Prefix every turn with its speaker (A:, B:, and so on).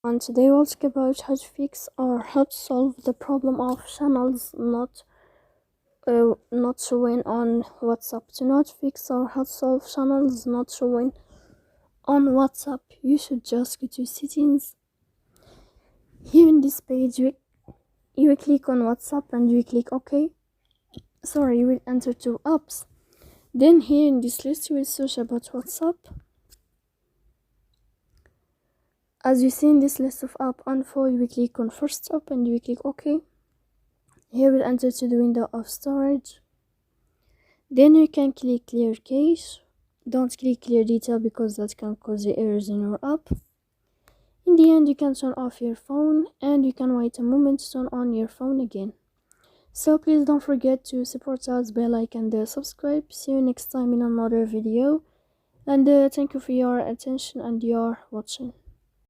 A: And today we'll talk about how to fix or how to solve the problem of channels not showing on WhatsApp. To not fix or how to solve channels not showing on WhatsApp, you should just go to settings. Here in this page, you will click on WhatsApp and you will click OK. You will enter two apps. Then here in this list, you will search about WhatsApp. As you see in this list of app info, you will click on first app and you will click OK. Here we'll enter to the window of storage. Then you can click clear cache. Don't click clear detail because that can cause the errors in your app. In the end, you can turn off your phone and you can wait a moment to turn on your phone again. So please don't forget to support us by like and subscribe. See you next time in another video. And thank you for your attention and your watching.